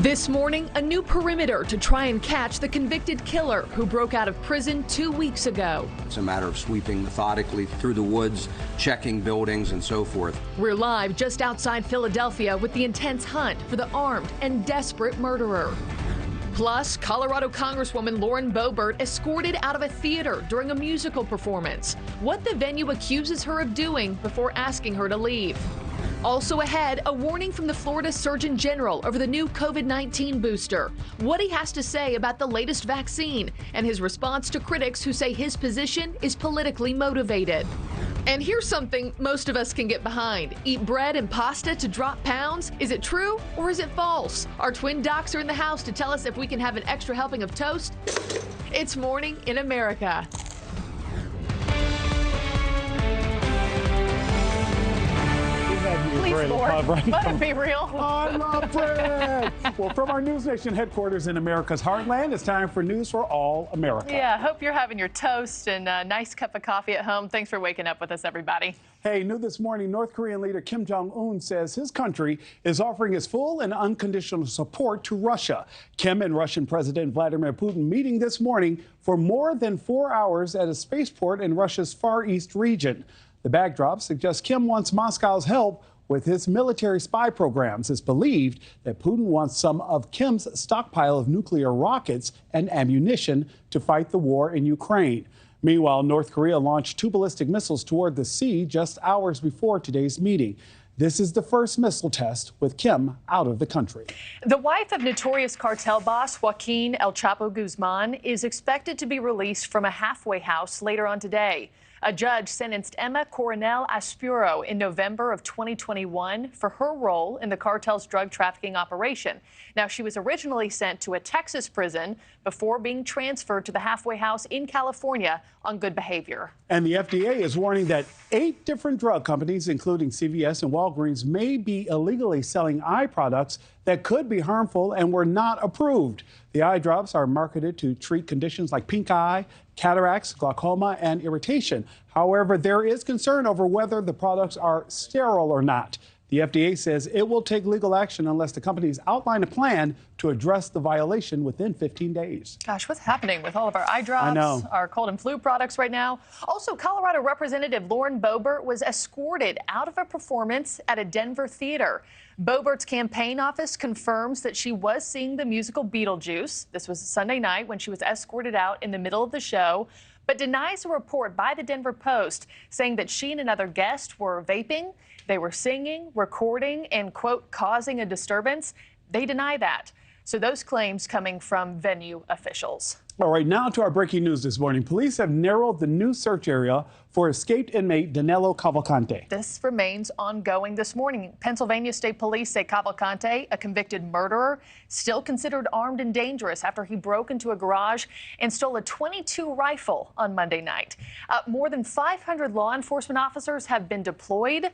This morning, a new perimeter to try and catch the convicted killer who broke out of prison 2 weeks ago. It's a matter of sweeping methodically through the woods, checking buildings and so forth. We're live just outside Philadelphia with the intense hunt for the armed and desperate murderer. Plus, Colorado Congresswoman Lauren Boebert escorted out of a theater during a musical performance. What the venue accuses her of doing before asking her to leave. Also ahead, a warning from the Florida Surgeon General over the new COVID-19 booster, what he has to say about the latest vaccine, and his response to critics who say his position is politically motivated. And here's something most of us can get behind. Eat bread and pasta to drop pounds? Is it true or is it false? Our twin docs are in the house to tell us if we can have an extra helping of toast. It's Morning in America. Please, Lord, let it be real. I love bread. Well, from our NewsNation headquarters in America's heartland, it's time for News for All America. Yeah, hope you're having your toast and a nice cup of coffee at home. Thanks for waking up with us, everybody. Hey, new this morning, North Korean leader Kim Jong-un says his country is offering its full and unconditional support to Russia. Kim and Russian President Vladimir Putin meeting this morning for more than 4 hours at a spaceport in Russia's Far East region. The backdrop suggests Kim wants Moscow's help with his military spy programs. It's believed that Putin wants some of Kim's stockpile of nuclear rockets and ammunition to fight the war in Ukraine. Meanwhile, North Korea launched 2 ballistic missiles toward the sea just hours before today's meeting. This is the first missile test with Kim out of the country. The wife of notorious cartel boss Joaquin El Chapo Guzman is expected to be released from a halfway house later on today. A judge sentenced Emma Coronel Aspuro in November of 2021 for her role in the cartel's drug trafficking operation. Now, she was originally sent to a Texas prison before being transferred to the halfway house in California on good behavior. And the FDA is warning that 8 different drug companies, including CVS and Walgreens, may be illegally selling eye products that could be harmful and were not approved. The eye drops are marketed to treat conditions like pink eye, cataracts, glaucoma, and irritation. However, there is concern over whether the products are sterile or not. The FDA says it will take legal action unless the companies outline a plan to address the violation within 15 days. Gosh, what's happening with all of our eye drops, our cold and flu products right now? Also, Colorado Representative Lauren Boebert was escorted out of a performance at a Denver theater. Boebert's campaign office confirms that she was seeing the musical Beetlejuice. This was Sunday night when she was escorted out in the middle of the show, but denies a report by the Denver Post saying that she and another guest were vaping. They were singing, recording, and, quote, causing a disturbance. They deny that. So those claims coming from venue officials. All right, now to our breaking news this morning. Police have narrowed the new search area for escaped inmate Danilo Cavalcante. This remains ongoing this morning. Pennsylvania State Police say Cavalcante, a convicted murderer, still considered armed and dangerous after he broke into a garage and stole a .22 rifle on Monday night. More than 500 law enforcement officers have been deployed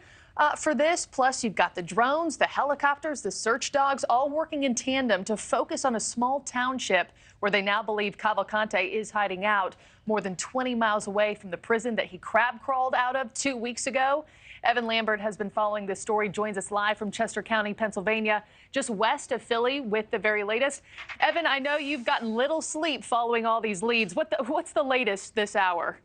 for this. Plus, you've got the drones, the helicopters, the search dogs, all working in tandem to focus on a small township where they now believe Cavalcante is hiding out, more than 20 miles away from the prison that he crab crawled out of 2 weeks ago. Evan Lambert has been following this story, joins us live from Chester County, Pennsylvania, just west of Philly with the very latest. Evan, I know you've gotten little sleep following all these leads. What's the latest this hour?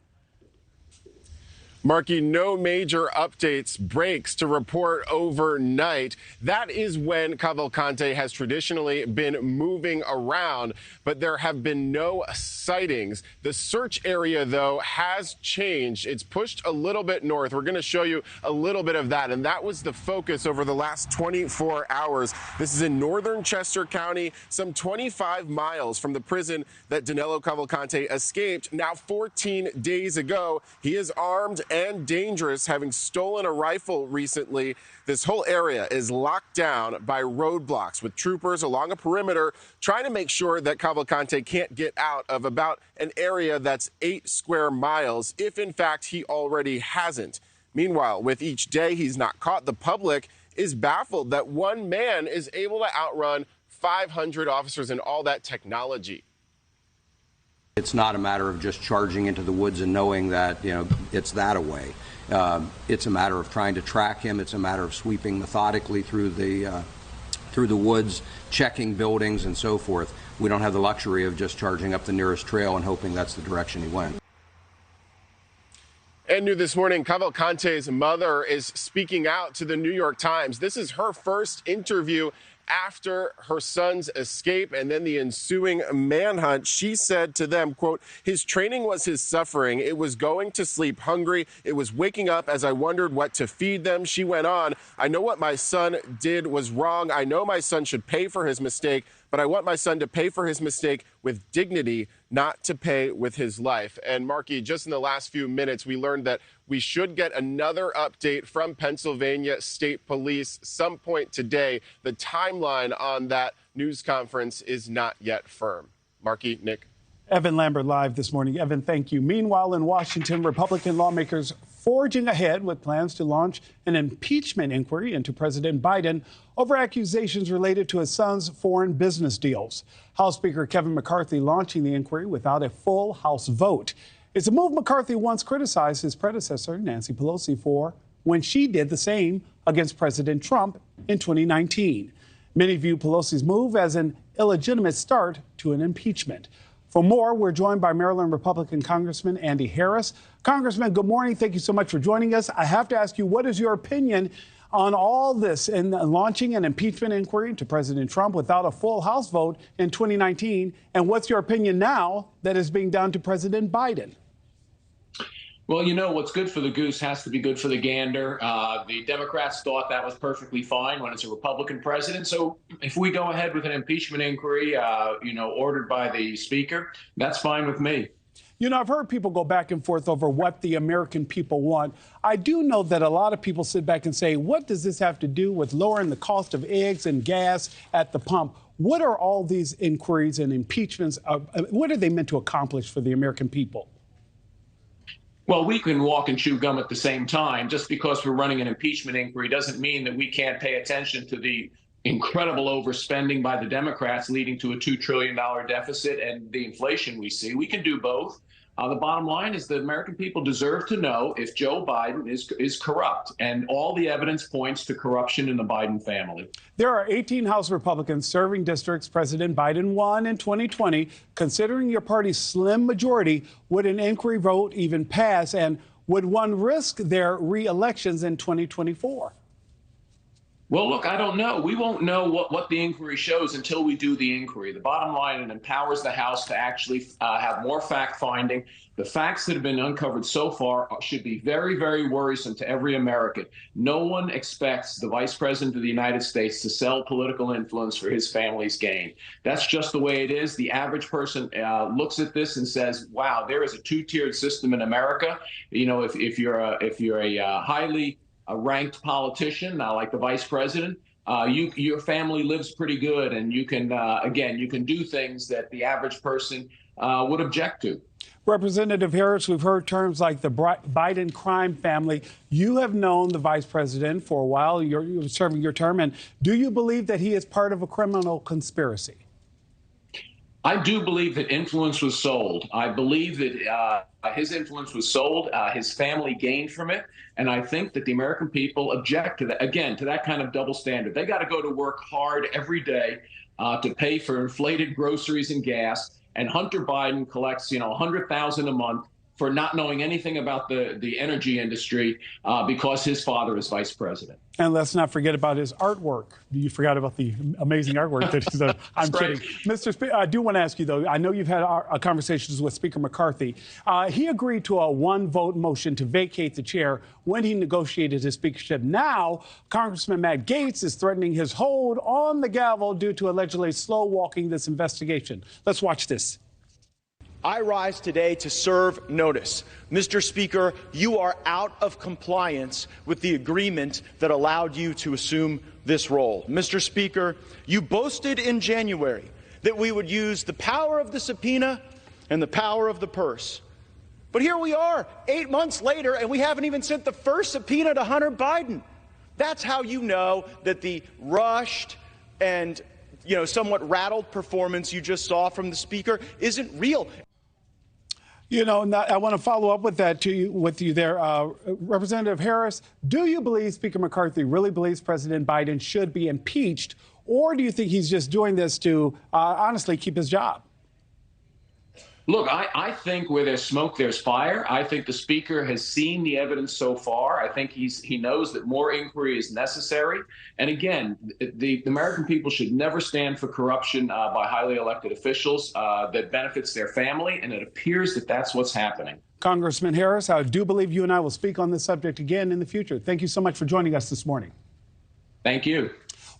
Markie, no major updates, breaks to report overnight. That is when Cavalcante has traditionally been moving around, but there have been no sightings. The search area, though, has changed. It's pushed a little bit north. We're going to show you a little bit of that, and that was the focus over the last 24 hours. This is in northern Chester County, some 25 miles from the prison that Danilo Cavalcante escaped. Now, 14 days ago, he is armed and dangerous, having stolen a rifle recently. This whole area is locked down by roadblocks with troopers along a perimeter trying to make sure that Cavalcante can't get out of about an area that's 8 square miles, if in fact he already hasn't. Meanwhile, with each day he's not caught, the public is baffled that one man is able to outrun 500 officers and all that technology. It's not a matter of just charging into the woods and knowing that, it's that away. It's a matter of trying to track him. It's a matter of sweeping methodically through the through the woods, checking buildings and so forth. We don't have the luxury of just charging up the nearest trail and hoping that's the direction he went. And new this morning, Cavalcante's mother is speaking out to the New York Times. This is her first interview after her son's escape and then the ensuing manhunt. She said to them, quote, "His training was his suffering. It was going to sleep hungry. It was waking up as I wondered what to feed them." She went on, "I know what my son did was wrong. I know my son should pay for his mistake, but I want my son to pay for his mistake with dignity, not to pay with his life." And Markie, just in the last few minutes, we learned that we should get another update from Pennsylvania State Police some point today. The timeline on that news conference is not yet firm. Markie, Nick. Evan Lambert live this morning. Evan, thank you. Meanwhile, in Washington, Republican lawmakers forging ahead with plans to launch an impeachment inquiry into President Biden over accusations related to his son's foreign business deals. House Speaker Kevin McCarthy launching the inquiry without a full House vote. It's a move McCarthy once criticized his predecessor, Nancy Pelosi, for when she did the same against President Trump in 2019. Many view Pelosi's move as an illegitimate start to an impeachment. For more, we're joined by Maryland Republican Congressman Andy Harris. Congressman, good morning. Thank you so much for joining us. I have to ask you, what is your opinion on all this in launching an impeachment inquiry into President Trump without a full House vote in 2019? And what's your opinion now that is being done to President Biden? Well, you know, what's good for the goose has to be good for the gander. The Democrats thought that was perfectly fine when it's a Republican president. So if we go ahead with an impeachment inquiry, ordered by the Speaker, that's fine with me. You know, I've heard people go back and forth over what the American people want. I do know that a lot of people sit back and say, what does this have to do with lowering the cost of eggs and gas at the pump? What are all these inquiries and impeachments? What are they meant to accomplish for the American people? Well, we can walk and chew gum at the same time. Just because we're running an impeachment inquiry doesn't mean that we can't pay attention to the incredible overspending by the Democrats leading to a $2 trillion deficit and the inflation we see. We can do both. The bottom line is the American people deserve to know if Joe Biden is corrupt, and all the evidence points to corruption in the Biden family. There are 18 House Republicans serving districts President Biden won in 2020. Considering your party's slim majority, would an inquiry vote even pass, and would one risk their re-elections in 2024? Well, look, I don't know. We won't know what the inquiry shows until we do the inquiry. The bottom line, it empowers the House to actually have more fact-finding. The facts that have been uncovered so far should be very, very worrisome to every American. No one expects the Vice President of the United States to sell political influence for his family's gain. That's just the way it is. The average person looks at this and says, wow, there is a two-tiered system in America. You know, if you're a highly ranked politician, like the vice president, your family lives pretty good, and you can, you can do things that the average person would object to. Representative Harris, we've heard terms like the Biden crime family. You have known the vice president for a while. You're serving your term. And do you believe that he is part of a criminal conspiracy? I do believe that influence was sold. I believe that his influence was sold. His family gained from it. And I think that the American people object to that, again, to that kind of double standard. They got to go to work hard every day to pay for inflated groceries and gas. And Hunter Biden collects, $100,000 a month for not knowing anything about the energy industry because his father is vice president. And let's not forget about his artwork. You forgot about the amazing artwork that he's done. I'm kidding. Mr. Speaker, I do want to ask you, though, I know you've had conversations with Speaker McCarthy. He agreed to a one-vote motion to vacate the chair when he negotiated his speakership. Now, Congressman Matt Gaetz is threatening his hold on the gavel due to allegedly slow-walking this investigation. Let's watch this. I rise today to serve notice. Mr. Speaker, you are out of compliance with the agreement that allowed you to assume this role. Mr. Speaker, you boasted in January that we would use the power of the subpoena and the power of the purse. But here we are, 8 months later, and we haven't even sent the first subpoena to Hunter Biden. That's how you know that the rushed and, somewhat rattled performance you just saw from the Speaker isn't real. I want to follow up with that with you there. Representative Harris, do you believe Speaker McCarthy really believes President Biden should be impeached, Or do you think he's just doing this to honestly keep his job? Look, I think where there's smoke, there's fire. I think the speaker has seen the evidence so far. I think he knows that more inquiry is necessary. And again, the American people should never stand for corruption by highly elected officials that benefits their family. And it appears that that's what's happening. Congressman Harris, I do believe you and I will speak on this subject again in the future. Thank you so much for joining us this morning. Thank you.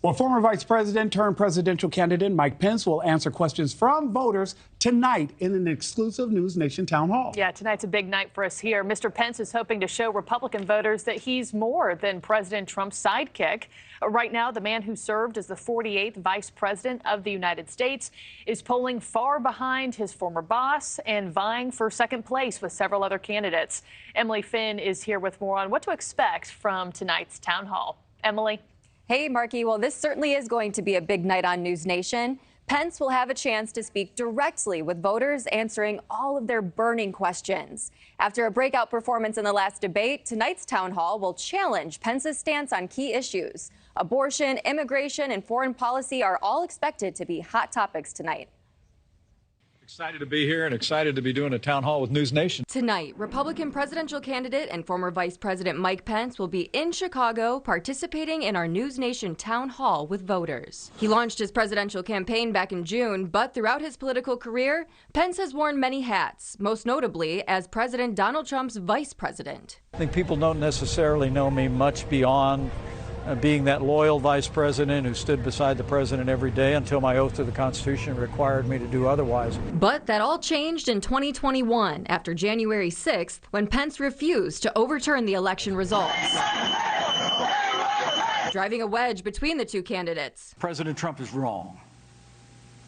Well, former Vice President turned presidential candidate Mike Pence will answer questions from voters tonight in an exclusive NewsNation town hall. Yeah, tonight's a big night for us here. Mr. Pence is hoping to show Republican voters that he's more than President Trump's sidekick. Right now, the man who served as the 48th Vice President of the United States is polling far behind his former boss and vying for second place with several other candidates. Emily Finn is here with more on what to expect from tonight's town hall. Emily? Hey, Markie. Well, this certainly is going to be a big night on NewsNation. Pence will have a chance to speak directly with voters, answering all of their burning questions. After a breakout performance in the last debate, tonight's town hall will challenge Pence's stance on key issues. Abortion, immigration, and foreign policy are all expected to be hot topics tonight. Excited to be here and excited to be doing a town hall with NewsNation. Tonight, Republican presidential candidate and former Vice President Mike Pence will be in Chicago participating in our NewsNation town hall with voters. He launched his presidential campaign back in June, but throughout his political career, Pence has worn many hats, most notably as President Donald Trump's vice president. I think people don't necessarily know me much beyond being that loyal vice president who stood beside the president every day until my oath to the Constitution required me to do otherwise. But that all changed in 2021 after January 6th, when Pence refused to overturn the election results, driving a wedge between the two candidates. President Trump is wrong.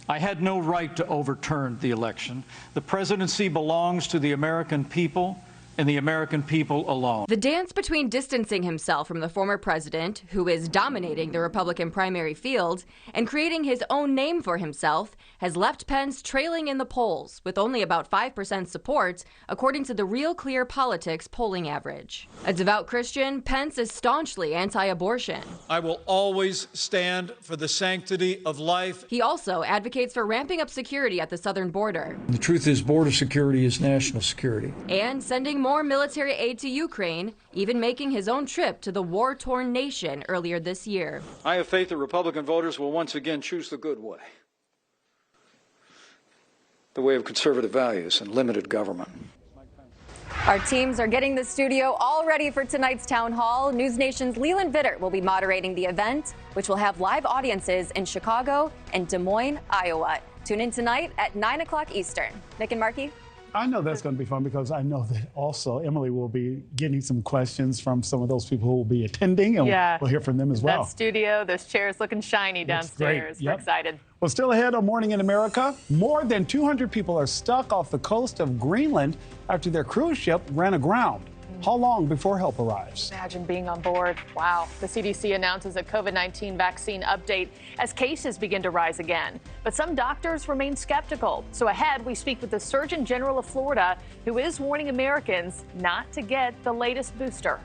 I had no right to overturn the election. The presidency belongs to the American people and the American people alone. The dance between distancing himself from the former president, who is dominating the Republican primary field, and creating his own name for himself has left Pence trailing in the polls with only about 5% support, according to the Real Clear Politics polling average. A devout Christian, Pence is staunchly anti-abortion. I will always stand for the sanctity of life. He also advocates for ramping up security at the southern border. The truth is, border security is national security. And sending more military aid to Ukraine, even making his own trip to the war-torn nation earlier this year. I have faith that Republican voters will once again choose the good way. The way of conservative values and limited government. Our teams are getting the studio all ready for tonight's town hall. NewsNation's Leland Vittert will be moderating the event, which will have live audiences in Chicago and Des Moines, Iowa. Tune in tonight at 9 o'clock Eastern. Nick and Markie? I know that's going to be fun because I know that also Emily will be getting some questions from some of those people who will be attending, and we'll hear from them as well. That studio, those chairs looking shiny downstairs. We're excited. Well, still ahead on Morning in America, more than 200 people are stuck off the coast of Greenland after their cruise ship ran aground. How long before help arrives? Imagine being on board. Wow. The CDC announces a COVID-19 vaccine update as cases begin to rise again. But some doctors remain skeptical. So ahead, we speak with the Surgeon General of Florida, who is warning Americans not to get the latest booster.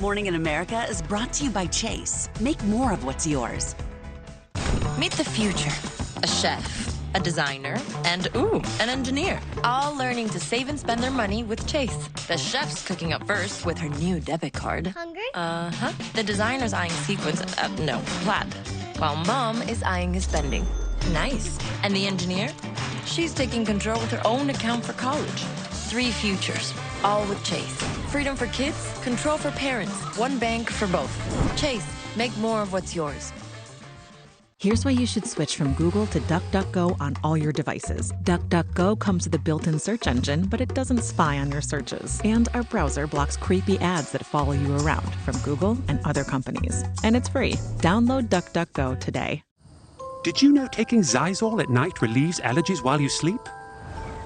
Morning in America is brought to you by Chase. Make more of what's yours. Meet the future. A chef, a designer, and an engineer, all learning to save and spend their money with Chase. The chef's cooking up first with her new debit card. Hungry? The designer's eyeing sequins, plaid, while mom is eyeing his spending. Nice. And the engineer? She's taking control with her own account for college. 3 futures, all with Chase. Freedom for kids, control for parents, one bank for both. Chase, make more of what's yours. Here's why you should switch from Google to DuckDuckGo on all your devices. DuckDuckGo comes with a built-in search engine, but it doesn't spy on your searches. And our browser blocks creepy ads that follow you around from Google and other companies. And it's free. Download DuckDuckGo today. Did you know taking Zysol at night relieves allergies while you sleep?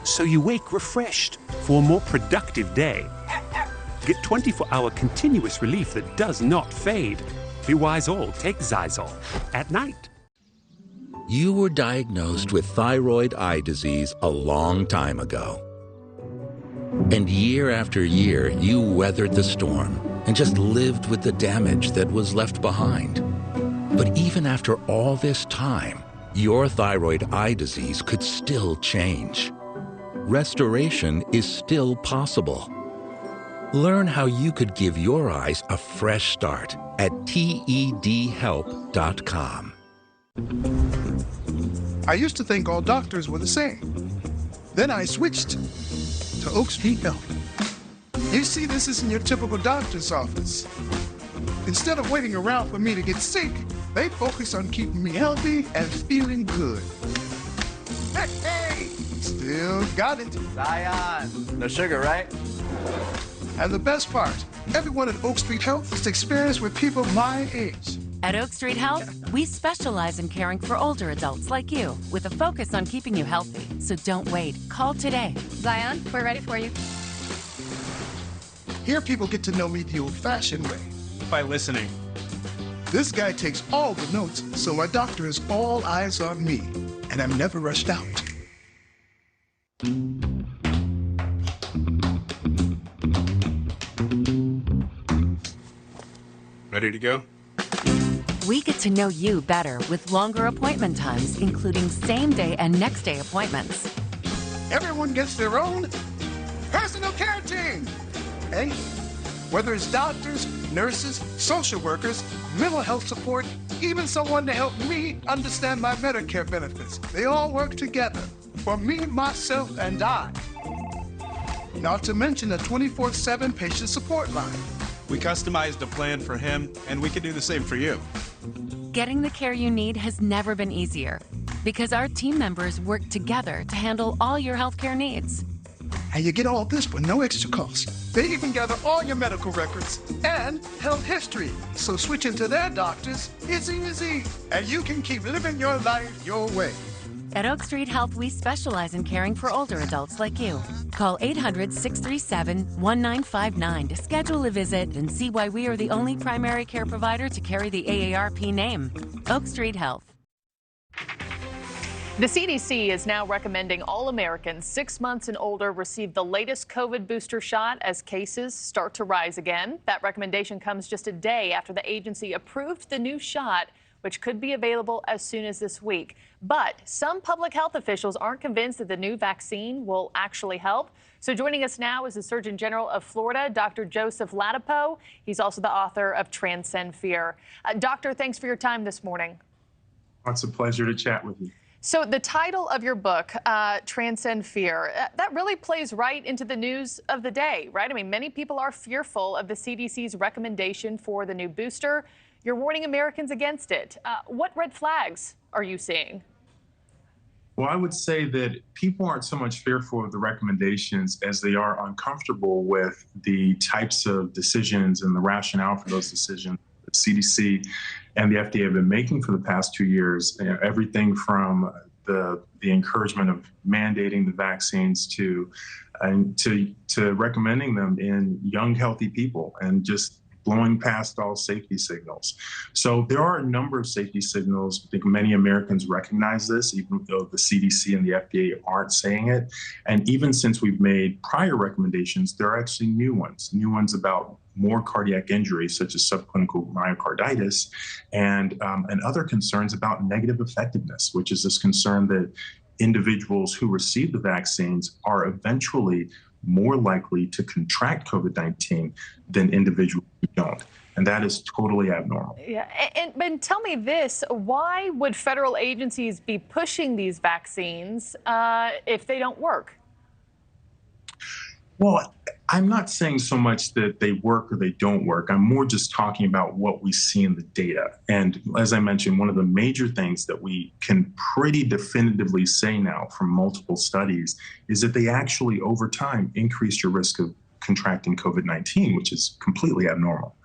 So you wake refreshed for a more productive day. Get 24-hour continuous relief that does not fade. Be wise all, take Zysol at night. You were diagnosed with thyroid eye disease a long time ago. And year after year, you weathered the storm and just lived with the damage that was left behind. But even after all this time, your thyroid eye disease could still change. Restoration is still possible. Learn how you could give your eyes a fresh start at tedhelp.com. I used to think all doctors were the same. Then I switched to Oak Street Health. You see, this isn't your typical doctor's office. Instead of waiting around for me to get sick, they focus on keeping me healthy and feeling good. Hey, still got it. Zion, no sugar, right? And the best part, everyone at Oak Street Health is experienced with people my age. At Oak Street Health, we specialize in caring for older adults like you with a focus on keeping you healthy. So don't wait. Call today. Zion, we're ready for you. Here people get to know me the old-fashioned way. By listening. This guy takes all the notes, so my doctor is all eyes on me, and I'm never rushed out. Ready to go? We get to know you better with longer appointment times, including same-day and next-day appointments. Everyone gets their own personal care team. Hey, whether it's doctors, nurses, social workers, mental health support, even someone to help me understand my Medicare benefits. They all work together for me, myself, and I. Not to mention a 24/7 patient support line. We customized a plan for him, and we can do the same for you. Getting the care you need has never been easier because our team members work together to handle all your healthcare needs. And you get all this for no extra cost. They even gather all your medical records and health history. So switching to their doctors is easy. And you can keep living your life your way. At Oak Street Health, we specialize in caring for older adults like you. Call 800-637-1959 to schedule a visit and see why we are the only primary care provider to carry the AARP name. Oak Street Health. The CDC is now recommending all Americans 6 months and older receive the latest COVID booster shot as cases start to rise again. That recommendation comes just a day after the agency approved the new shot, which could be available as soon as this week. But some public health officials aren't convinced that the new vaccine will actually help. So joining us now is the Surgeon General of Florida, Dr. Joseph Ladapo. He's also the author of Transcend Fear. Doctor, thanks for your time this morning. It's a pleasure to chat with you. So the title of your book, Transcend Fear, that really plays right into the news of the day, right? I mean, many people are fearful of the CDC's recommendation for the new booster. You're warning Americans against it. What red flags are you seeing? Well, I would say that people aren't so much fearful of the recommendations as they are uncomfortable with the types of decisions and the rationale for those decisions the CDC and the FDA have been making for the past 2 years. You know, everything from the encouragement of mandating the vaccines to recommending them in young, healthy people and just blowing past all safety signals. So there are a number of safety signals. I think many Americans recognize this, even though the CDC and the FDA aren't saying it. And even since we've made prior recommendations, there are actually new ones about more cardiac injuries, such as subclinical myocarditis, and other concerns about negative effectiveness, which is this concern that individuals who receive the vaccines are eventually more likely to contract COVID-19 than individuals who don't. And that is totally abnormal. Yeah, and tell me this, why would federal agencies be pushing these vaccines if they don't work? Well, I'm not saying so much that they work or they don't work. I'm more just talking about what we see in the data. And as I mentioned, one of the major things that we can pretty definitively say now from multiple studies is that they actually, over time, increase your risk of contracting COVID-19, which is completely abnormal.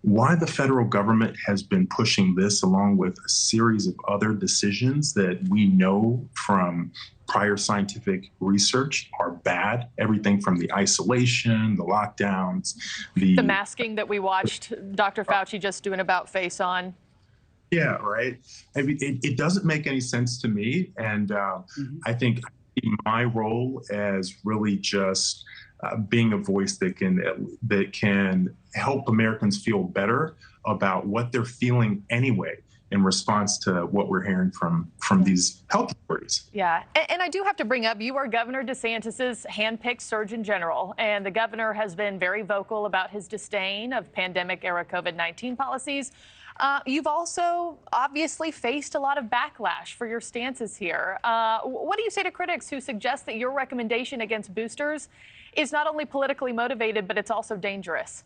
Why the federal government has been pushing this, along with a series of other decisions that we know from prior scientific research are bad, everything from the isolation, the lockdowns, the masking that we watched Dr. Fauci just do an about-face on. Yeah, right. I mean, it doesn't make any sense to me. And I think my role as really just being a voice that can help Americans feel better about what they're feeling anyway in response to what we're hearing from these health authorities. Yeah, and I do have to bring up, you are Governor DeSantis's handpicked Surgeon General, and the governor has been very vocal about his disdain of pandemic-era COVID-19 policies. You've also obviously faced a lot of backlash for your stances here. What do you say to critics who suggest that your recommendation against boosters is not only politically motivated, but it's also dangerous?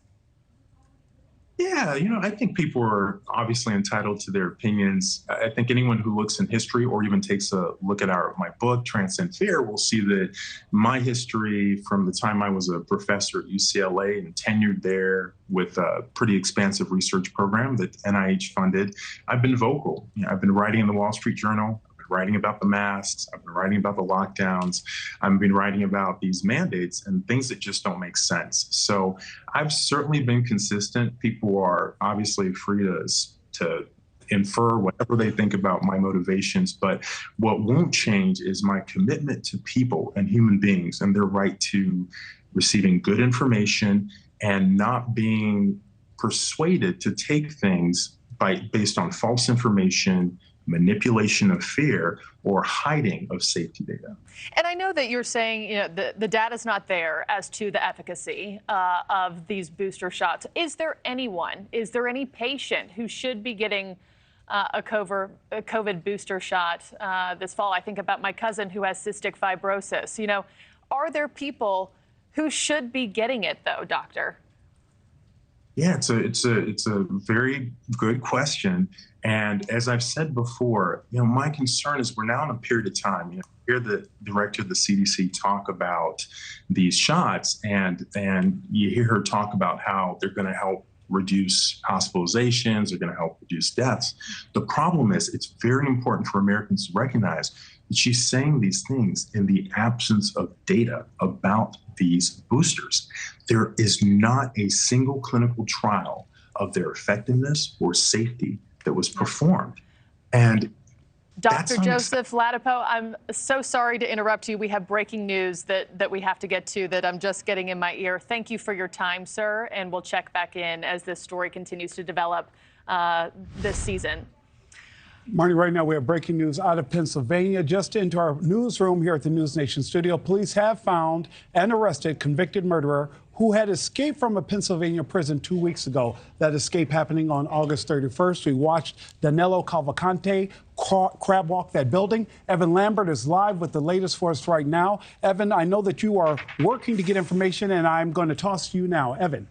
Yeah, I think people are obviously entitled to their opinions. I think anyone who looks in history or even takes a look at my book, Transcend Fear, will see that my history from the time I was a professor at UCLA and tenured there with a pretty expansive research program that NIH funded, I've been vocal. I've been writing in the Wall Street Journal, writing about the masks, I've been writing about the lockdowns, I've been writing about these mandates and things that just don't make sense. So I've certainly been consistent. People are obviously free to infer whatever they think about my motivations, but what won't change is my commitment to people and human beings and their right to receiving good information and not being persuaded to take things based on false information, manipulation of fear, or hiding of safety data. And I know that you're saying, the data's not there as to the efficacy of these booster shots. Is there any patient who should be getting a COVID booster shot this fall? I think about my cousin who has cystic fibrosis. Are there people who should be getting it, though, doctor? Yeah, it's a very good question. And as I've said before, my concern is we're now in a period of time. You hear the director of the CDC talk about these shots, and you hear her talk about how they're going to help reduce hospitalizations, they're going to help reduce deaths. The problem is it's very important for Americans to recognize that she's saying these things in the absence of data about these boosters. There is not a single clinical trial of their effectiveness or safety that was performed. And Dr. Joseph Ladapo, I'm so sorry to interrupt you. We have breaking news that we have to get to that I'm just getting in my ear. Thank you for your time, sir, and we'll check back in as this story continues to develop this season. Marnie, right now we have breaking news out of Pennsylvania. Just into our newsroom here at the NewsNation studio, police have found and arrested convicted murderer who had escaped from a Pennsylvania prison 2 weeks ago. That escape happening on August 31st. We watched Danilo Cavalcante crab walk that building. Evan Lambert is live with the latest for us right now. Evan, I know that you are working to get information, and I'm going to toss to you now. Evan.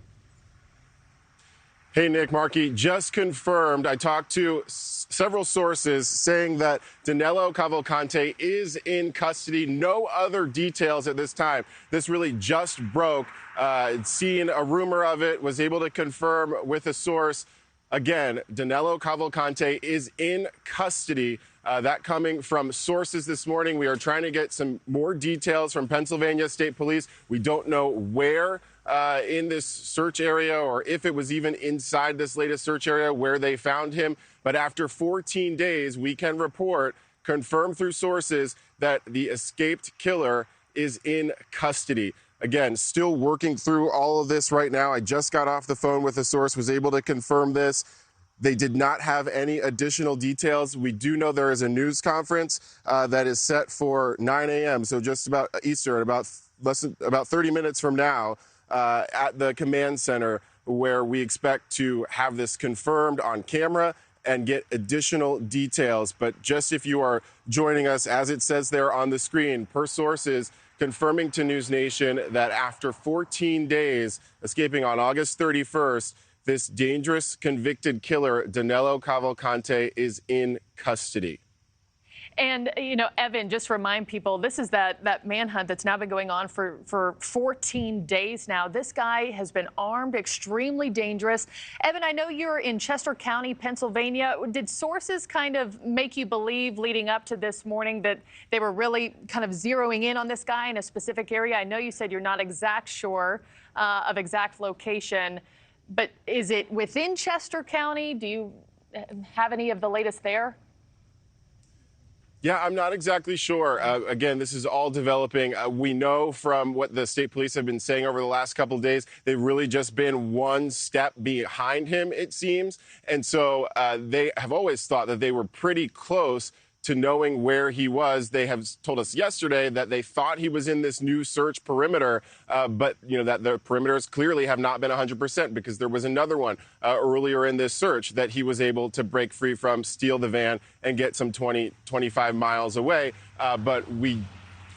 Hey, Nick, Markie, just confirmed. I talked to several sources saying that Danilo Cavalcante is in custody. No other details at this time. This really just broke. Seen a rumor of it, was able to confirm with a source. Again, Danilo Cavalcante is in custody. That coming from sources this morning. We are trying to get some more details from Pennsylvania State Police. We don't know where in this search area or if it was even inside this latest search area where they found him. But after 14 days, we can report, confirmed through sources, that the escaped killer is in custody. Again, still working through all of this right now. I just got off the phone with a source, was able to confirm this. They did not have any additional details. We do know there is a news conference that is set for 9 a.m., so just about Eastern, about 30 minutes from now, at the command center, where we expect to have this confirmed on camera and get additional details. But just if you are joining us, as it says there on the screen, per sources confirming to NewsNation that after 14 days, escaping on August 31st, this dangerous convicted killer, Danilo Cavalcante, is in custody. And, Evan, just remind people, this is that manhunt that's now been going on for 14 days now. This guy has been armed, extremely dangerous. Evan, I know you're in Chester County, Pennsylvania. Did sources kind of make you believe leading up to this morning that they were really kind of zeroing in on this guy in a specific area? I know you said you're not sure of exact location, but is it within Chester County? Do you have any of the latest there? Yeah, I'm not exactly sure. Again, this is all developing. We know from what the state police have been saying over the last couple of days, they've really just been one step behind him, it seems. And so they have always thought that they were pretty close to knowing where he was. They have told us yesterday that they thought he was in this new search perimeter, but that the perimeters clearly have not been 100% because there was another one earlier in this search that he was able to break free from, steal the van, and get some 25 miles away. But we,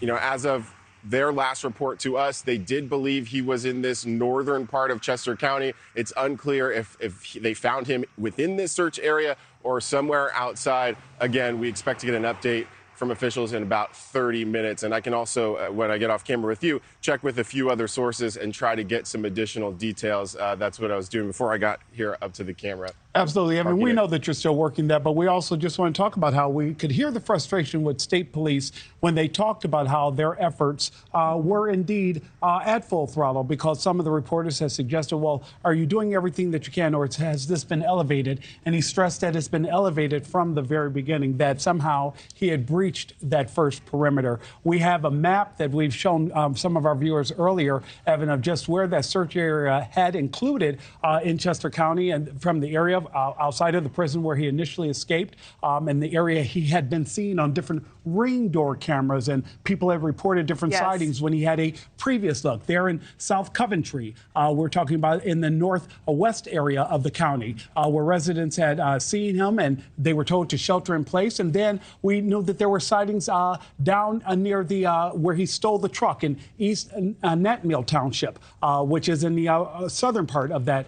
as of their last report to us, they did believe he was in this northern part of Chester County. It's unclear if they found him within this search area or somewhere outside. Again, we expect to get an update from officials in about 30 minutes. And I can also, when I get off camera with you, check with a few other sources and try to get some additional details. That's what I was doing before I got here up to the camera. Absolutely. I mean, we know that you're still working that, but we also just want to talk about how we could hear the frustration with state police when they talked about how their efforts were indeed at full throttle, because some of the reporters have suggested, well, are you doing everything that you can, or has this been elevated? And he stressed that it's been elevated from the very beginning, that somehow he had breached that first perimeter. We have a map that we've shown some of our viewers earlier, Evan, of just where that search area had included in Chester County, and from the area outside of the prison where he initially escaped, and the area he had been seen on different ring door cameras, and people have reported different sightings when he had a previous look. There in South Coventry, we're talking about in the northwest area of the county, where residents had seen him and they were told to shelter in place. And then we knew that there were sightings down near the where he stole the truck in East Netmill Township, which is in the southern part of that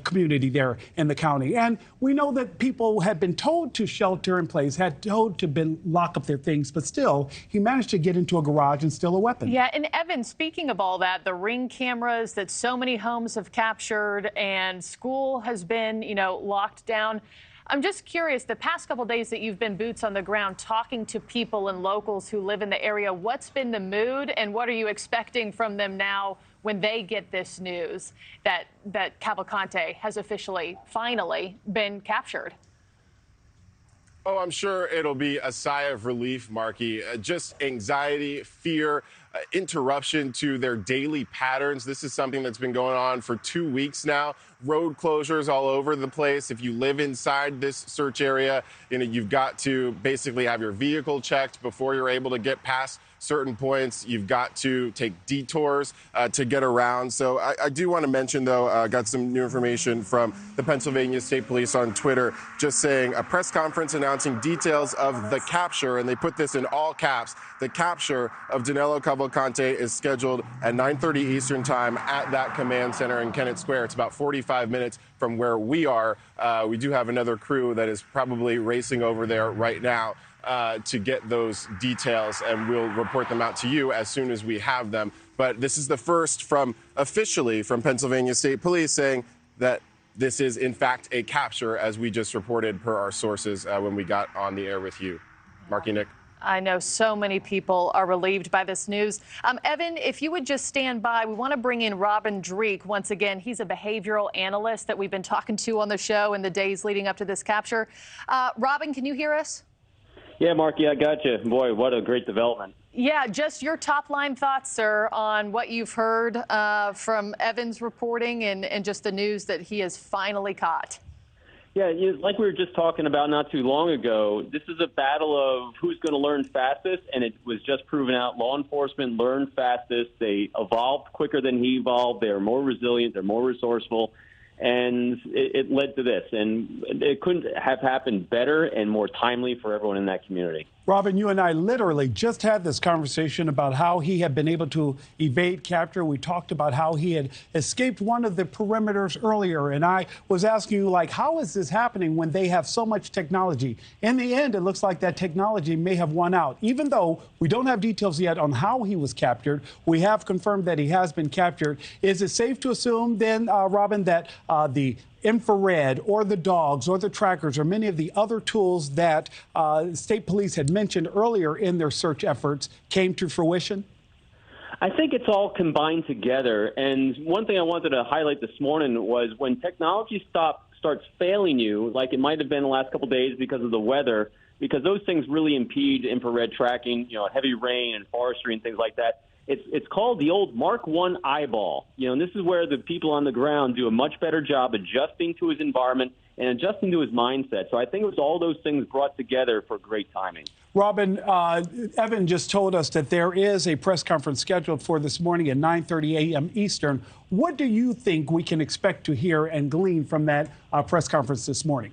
community there in the county. And we know that people had been told to shelter in place, had told to lock up their things, but still, he managed to get into a garage and steal a weapon. Yeah, and Evan, speaking of all that, the ring cameras that so many homes have captured, and school has been, locked down. I'm just curious, the past couple of days that you've been boots on the ground talking to people and locals who live in the area, what's been the mood and what are you expecting from them now when they get this news that Cavalcante has finally been captured? Oh, I'm sure it'll be a sigh of relief, Markie. Just anxiety, fear, interruption to their daily patterns. This is something that's been going on for 2 weeks now. Road closures all over the place. If you live inside this search area, you've got to basically have your vehicle checked before you're able to get past certain points. You've got to take detours to get around. So I do want to mention, though, I got some new information from the Pennsylvania State Police on Twitter, just saying a press conference announcing details of the capture, and they put this in all caps. The capture of Danilo Cavalcante is scheduled at 9:30 Eastern time at that command center in Kennett Square. It's about 45 minutes from where we are. We do have another crew that is probably racing over there right now to get those details, and we'll report them out to you as soon as we have them. But this is the first officially from Pennsylvania State Police saying that this is, in fact, a capture, as we just reported per our sources when we got on the air with you. Markie, Nick. I know so many people are relieved by this news. Evan, if you would just stand by, we want to bring in Robin Dreek once again. He's a behavioral analyst that we've been talking to on the show in the days leading up to this capture. Robin, can you hear us? Yeah, Markie, I got you. Boy, what a great development. Yeah, just your top line thoughts, sir, on what you've heard from Evan's reporting and just the news that he is finally caught. Yeah, like we were just talking about not too long ago, this is a battle of who's going to learn fastest, and it was just proven out. Law enforcement learned fastest. They evolved quicker than he evolved. They're more resilient. They're more resourceful. And it led to this. And it couldn't have happened better and more timely for everyone in that community. Robin, you and I literally just had this conversation about how he had been able to evade capture. We talked about how he had escaped one of the perimeters earlier. And I was asking you, how is this happening when they have so much technology? In the end, it looks like that technology may have won out. Even though we don't have details yet on how he was captured, we have confirmed that he has been captured. Is it safe to assume then, Robin, that the infrared or the dogs or the trackers or many of the other tools that state police had mentioned earlier in their search efforts came to fruition? I think it's all combined together. And one thing I wanted to highlight this morning was when technology starts failing you, like it might have been the last couple of days because of the weather, because those things really impede infrared tracking, heavy rain and forestry and things like that. It's called the old Mark I eyeball, and this is where the people on the ground do a much better job adjusting to his environment and adjusting to his mindset. So I think it was all those things brought together for great timing. Robin, Evan just told us that there is a press conference scheduled for this morning at 9:30 a.m. Eastern. What do you think we can expect to hear and glean from that press conference this morning?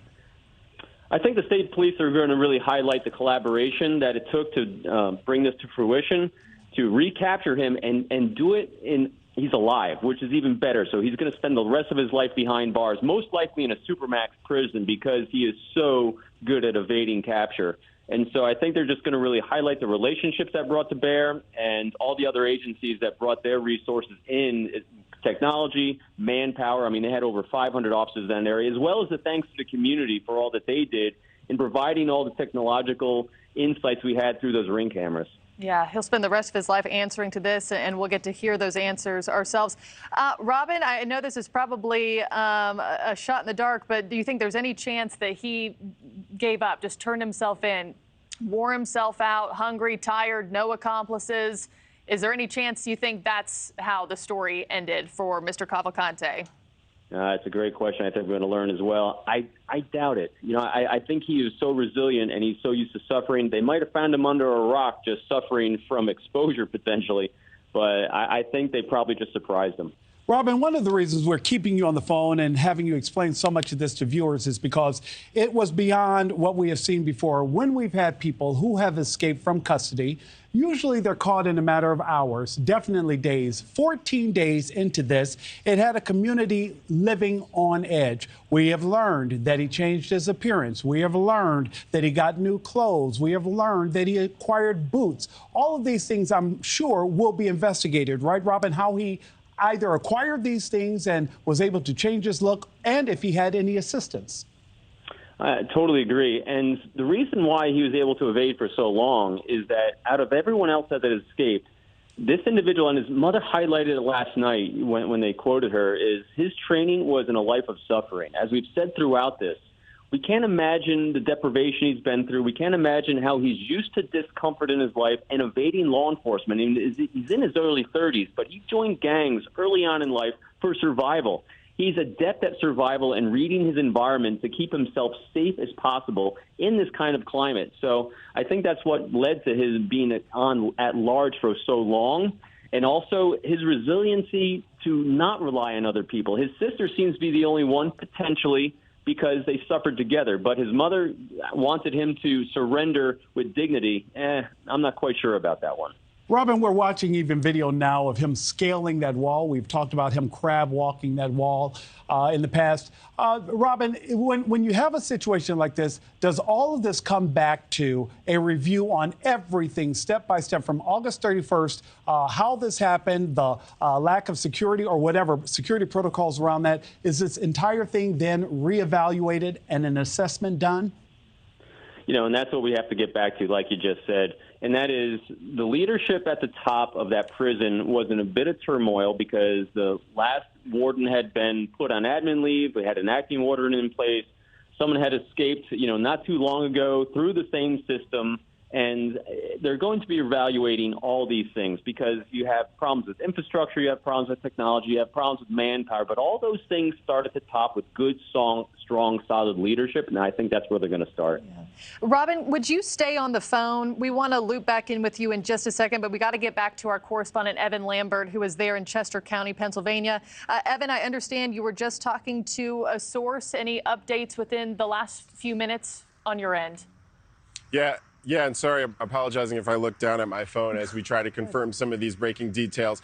I think the state police are going to really highlight the collaboration that it took to bring this to fruition, to recapture him and do it he's alive, which is even better. So he's going to spend the rest of his life behind bars, most likely in a supermax prison, because he is so good at evading capture. And so I think they're just going to really highlight the relationships that brought to bear and all the other agencies that brought their resources in, technology, manpower. I mean, they had over 500 officers in that area, as well as the thanks to the community for all that they did in providing all the technological insights we had through those Ring cameras. Yeah, he'll spend the rest of his life answering to this, and we'll get to hear those answers ourselves. Robin, I know this is probably a shot in the dark, but do you think there's any chance that he gave up, just turned himself in, wore himself out, hungry, tired, no accomplices? Is there any chance you think that's how the story ended for Mr. Cavalcante? It's a great question. I think we're going to learn as well. I doubt it. I think he is so resilient and he's so used to suffering. They might have found him under a rock just suffering from exposure potentially, but I think they probably just surprised him. Robin, one of the reasons we're keeping you on the phone and having you explain so much of this to viewers is because it was beyond what we have seen before. When we've had people who have escaped from custody, usually they're caught in a matter of hours, definitely days. 14 days into this, it had a community living on edge. We have learned that he changed his appearance. We have learned that he got new clothes. We have learned that he acquired boots. All of these things, I'm sure, will be investigated, right, Robin? How he either acquired these things and was able to change his look, and if he had any assistance. I totally agree. And the reason why he was able to evade for so long is that out of everyone else that had escaped, this individual, and his mother highlighted it last night when they quoted her, is his training was in a life of suffering. As we've said throughout this, we can't imagine the deprivation he's been through. We can't imagine how he's used to discomfort in his life and evading law enforcement. I mean, he's in his early 30s, but he joined gangs early on in life for survival. He's adept at survival and reading his environment to keep himself safe as possible in this kind of climate. So I think that's what led to his being on at large for so long, and also his resiliency to not rely on other people. His sister seems to be the only one, potentially, because they suffered together. But his mother wanted him to surrender with dignity. I'm not quite sure about that one. Robin, we're watching even video now of him scaling that wall. We've talked about him crab walking that wall in the past. Robin, when you have a situation like this, does all of this come back to a review on everything step by step from August 31st, how this happened, the lack of security or whatever security protocols around that? Is this entire thing then reevaluated and an assessment done? And that's what we have to get back to, like you just said. And that is the leadership at the top of that prison was in a bit of turmoil because the last warden had been put on admin leave. We had an acting warden in place. Someone had escaped, not too long ago through the same system. And they're going to be evaluating all these things because you have problems with infrastructure, you have problems with technology, you have problems with manpower. But all those things start at the top with good, strong, solid leadership. And I think that's where they're going to start. Yeah. Robin, would you stay on the phone? We want to loop back in with you in just a second, but we got to get back to our correspondent, Evan Lambert, who is there in Chester County, Pennsylvania. Evan, I understand you were just talking to a source. Any updates within the last few minutes on your end? Yeah, and sorry, I'm apologizing if I look down at my phone as we try to confirm some of these breaking details.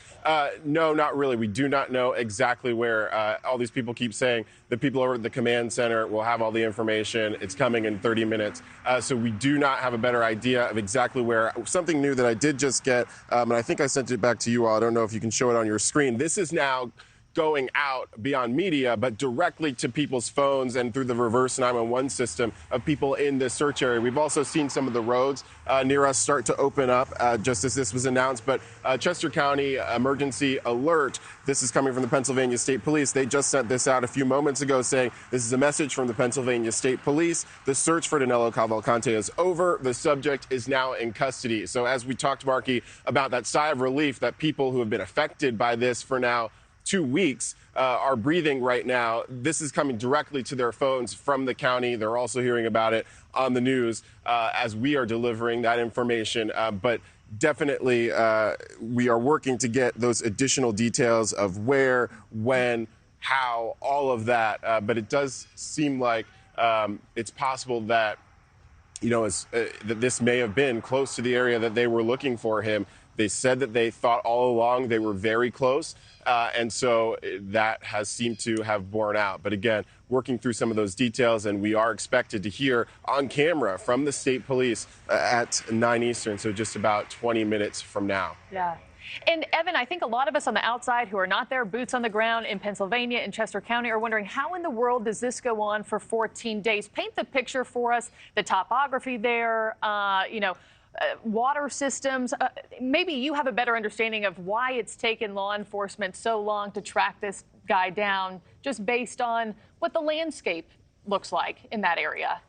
No, not really. We do not know exactly where all these people keep saying the people over at the command center will have all the information. It's coming in 30 minutes. So we do not have a better idea of exactly where. Something new that I did just get, and I think I sent it back to you all. I don't know if you can show it on your screen. This is now going out beyond media, but directly to people's phones and through the reverse 911 system of people in this search area. We've also seen some of the roads near us start to open up just as this was announced. But Chester County Emergency Alert, this is coming from the Pennsylvania State Police. They just sent this out a few moments ago saying this is a message from the Pennsylvania State Police. The search for Danilo Cavalcante is over. The subject is now in custody. So as we talked, Markie, about that sigh of relief that people who have been affected by this for now 2 weeks are breathing right now. This is coming directly to their phones from the county. They're also hearing about it on the news as we are delivering that information. But definitely, we are working to get those additional details of where, when, how, all of that. But it does seem like it's possible that, that this may have been close to the area that they were looking for him. They said that they thought all along they were very close. And so that has seemed to have borne out. But again, working through some of those details, and we are expected to hear on camera from the state police at 9 Eastern, so just about 20 minutes from now. Yeah. And Evan, I think a lot of us on the outside who are not there, boots on the ground in Pennsylvania and Chester County, are wondering how in the world does this go on for 14 days? Paint the picture for us, the topography there, water systems. Maybe you have a better understanding of why it's taken law enforcement so long to track this guy down, just based on what the landscape looks like in that area.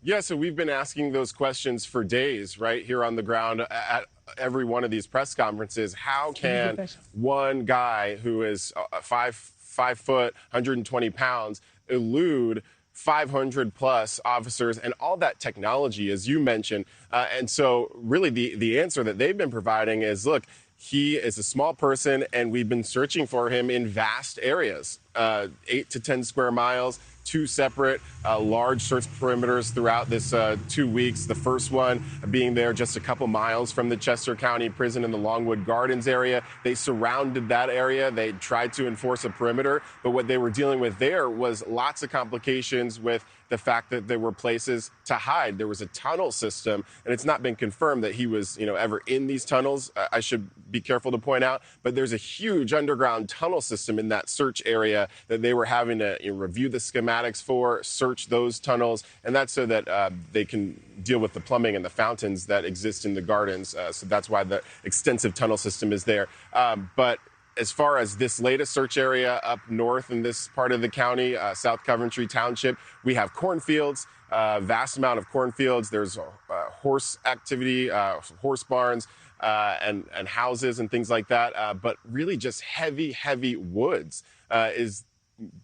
Yeah, so we've been asking those questions for days right here on the ground at every one of these press conferences. How can one guy who is 5 foot, 120 pounds elude 500 plus officers and all that technology, as you mentioned? And so really the answer that they've been providing is, look, he is a small person and we've been searching for him in vast areas, 8 to 10 square miles, 2 separate large search perimeters throughout this 2 weeks. The first one being there just a couple miles from the Chester County Prison in the Longwood Gardens area. They surrounded that area. They tried to enforce a perimeter, but what they were dealing with there was lots of complications with the fact that there were places to hide. There was a tunnel system, and it's not been confirmed that he was, ever in these tunnels. I should be careful to point out, but there's a huge underground tunnel system in that search area that they were having to review the schematics for, search those tunnels, and that's so that they can deal with the plumbing and the fountains that exist in the gardens. So that's why the extensive tunnel system is there. But as far as this latest search area up north in this part of the county, South Coventry Township, we have cornfields, vast amount of cornfields. There's horse activity, horse barns, and houses and things like that. But really just heavy woods is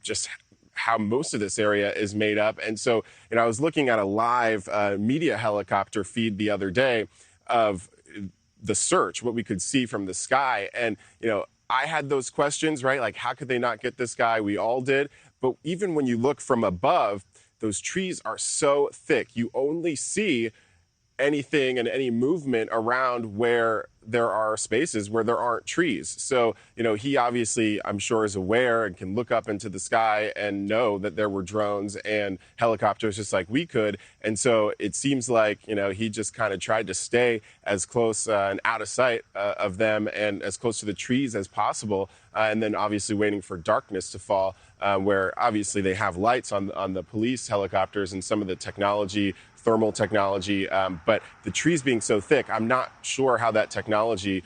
just how most of this area is made up. And so, I was looking at a live media helicopter feed the other day of the search, what we could see from the sky. And, I had those questions, right? Like, how could they not get this guy? We all did. But even when you look from above, those trees are so thick. You only see anything and any movement around where there are spaces where there aren't trees. So, he obviously, I'm sure, is aware and can look up into the sky and know that there were drones and helicopters just like we could. And so it seems like, he just kind of tried to stay as close and out of sight of them and as close to the trees as possible. And then obviously waiting for darkness to fall, where obviously they have lights on the police helicopters and some of the technology, thermal technology, but the trees being so thick, I'm not sure how that technology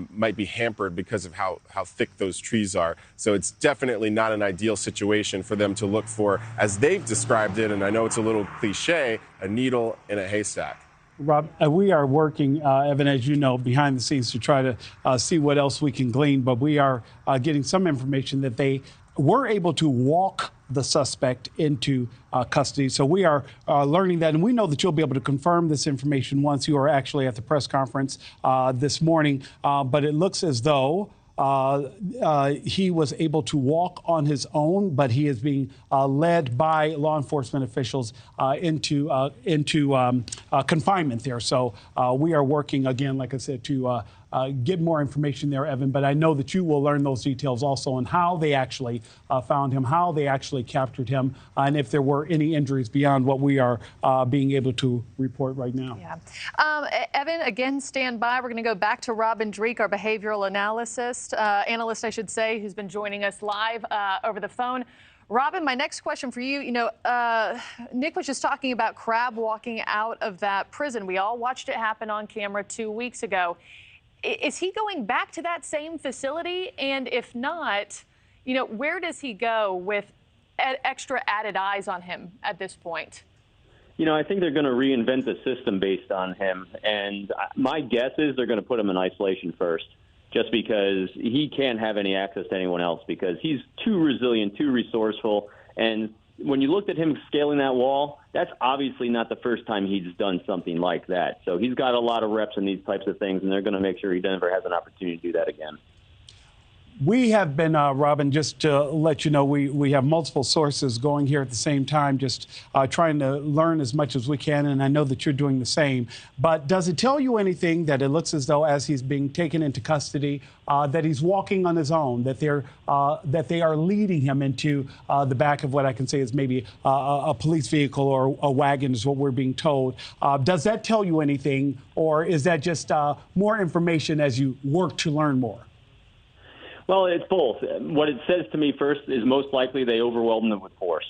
might be hampered because of how thick those trees are. So it's definitely not an ideal situation for them to look for, as they've described it, and I know it's a little cliche, a needle in a haystack. Rob, we are working, Evan, as you know, behind the scenes to try to see what else we can glean, but we are getting some information that they were able to walk the suspect into custody. So we are learning that, and we know that you'll be able to confirm this information once you are actually at the press conference this morning. But it looks as though he was able to walk on his own, but he is being led by law enforcement officials into confinement there. So we are working again, like I said, to get more information there, Evan, but I know that you will learn those details also on how they actually found him, how they actually captured him, and if there were any injuries beyond what we are being able to report right now. Yeah. Evan, again, stand by. We're going to go back to Robin Dreek, our behavioral analyst, I should say, who's been joining us live over the phone. Robin, my next question for you, Nick was just talking about Crab walking out of that prison. We all watched it happen on camera 2 weeks ago. Is he going back to that same facility? And if not, where does he go with extra added eyes on him at this point? I think they're going to reinvent the system based on him. And my guess is they're going to put him in isolation first, just because he can't have any access to anyone else because he's too resilient, too resourceful. And when you looked at him scaling that wall, that's obviously not the first time he's done something like that. So he's got a lot of reps in these types of things, and they're going to make sure he never has an opportunity to do that again. We have been, Robin, just to let you know, we have multiple sources going here at the same time, just trying to learn as much as we can, and I know that you're doing the same. But does it tell you anything that it looks as though as he's being taken into custody, that he's walking on his own, that they are leading him into the back of what I can say is maybe a police vehicle or a wagon is what we're being told. Does that tell you anything, or is that just more information as you work to learn more? Well, it's both. What it says to me first is most likely they overwhelmed him with force.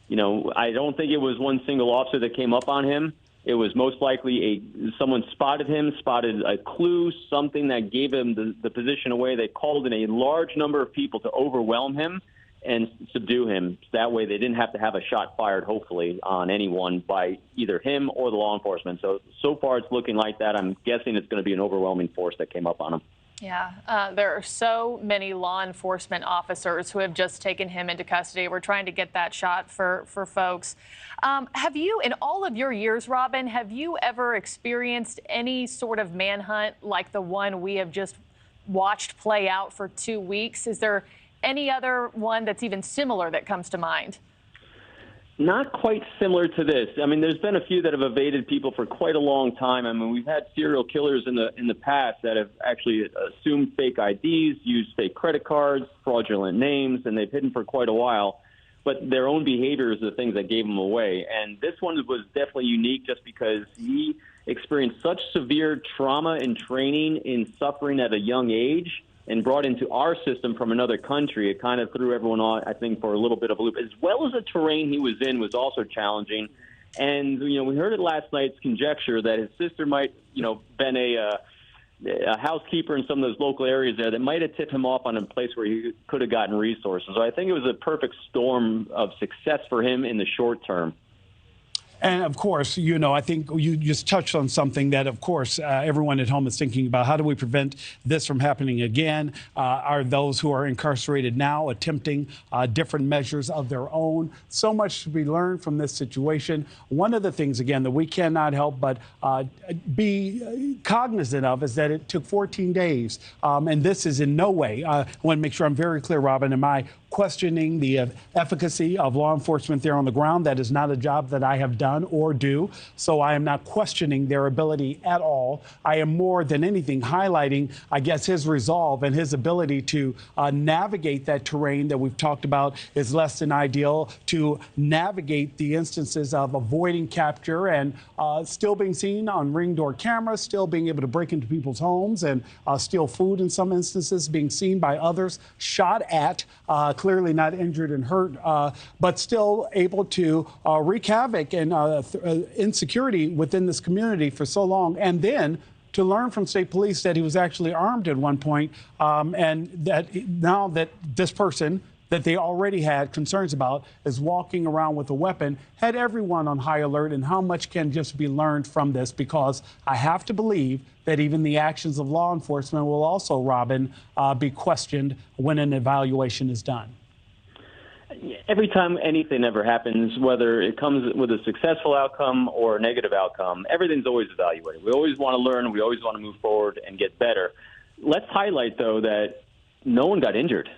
I don't think it was one single officer that came up on him. It was most likely someone spotted him, spotted a clue, something that gave him the position away. They called in a large number of people to overwhelm him and subdue him. That way they didn't have to have a shot fired, hopefully, on anyone by either him or the law enforcement. So far it's looking like that. I'm guessing it's going to be an overwhelming force that came up on him. Yeah, there are so many law enforcement officers who have just taken him into custody. We're trying to get that shot for folks. Have you, in all of your years, Robin, have you ever experienced any sort of manhunt like the one we have just watched play out for 2 weeks? Is there any other one that's even similar that comes to mind? Not quite similar to this. I mean, there's been a few that have evaded people for quite a long time. I mean, we've had serial killers in the past that have actually assumed fake IDs, used fake credit cards, fraudulent names, and they've hidden for quite a while. But their own behavior is the things that gave them away. And this one was definitely unique just because he experienced such severe trauma and training in suffering at a young age and brought into our system from another country. It kind of threw everyone on, I think, for a little bit of a loop, as well as the terrain he was in was also challenging. And, we heard it last night's conjecture that his sister might, been a housekeeper in some of those local areas there that might have tipped him off on a place where he could have gotten resources. So I think it was a perfect storm of success for him in the short term. And of course, I think you just touched on something that, of course, everyone at home is thinking about. How do we prevent this from happening again? Are those who are incarcerated now attempting different measures of their own? So much to be learned from this situation. One of the things, again, that we cannot help but be cognizant of is that it took 14 days. And this is in no way, I want to make sure I'm very clear, Robin, am I questioning the efficacy of law enforcement there on the ground? That is not a job that I have done or do. So I am not questioning their ability at all. I am more than anything highlighting, I guess, his resolve and his ability to navigate that terrain that we've talked about is less than ideal, to navigate the instances of avoiding capture and still being seen on ring door cameras, still being able to break into people's homes and steal food in some instances, being seen by others, shot at, clearly not injured and hurt, but still able to wreak havoc and insecurity within this community for so long. And then to learn from state police that he was actually armed at one point, and that now that this person that they already had concerns about is walking around with a weapon, had everyone on high alert. And how much can just be learned from this? Because I have to believe that even the actions of law enforcement will also, Robin, be questioned when an evaluation is done. Every time anything ever happens, whether it comes with a successful outcome or a negative outcome, everything's always evaluated. We always want to learn. We always want to move forward and get better. Let's highlight, though, that no one got injured.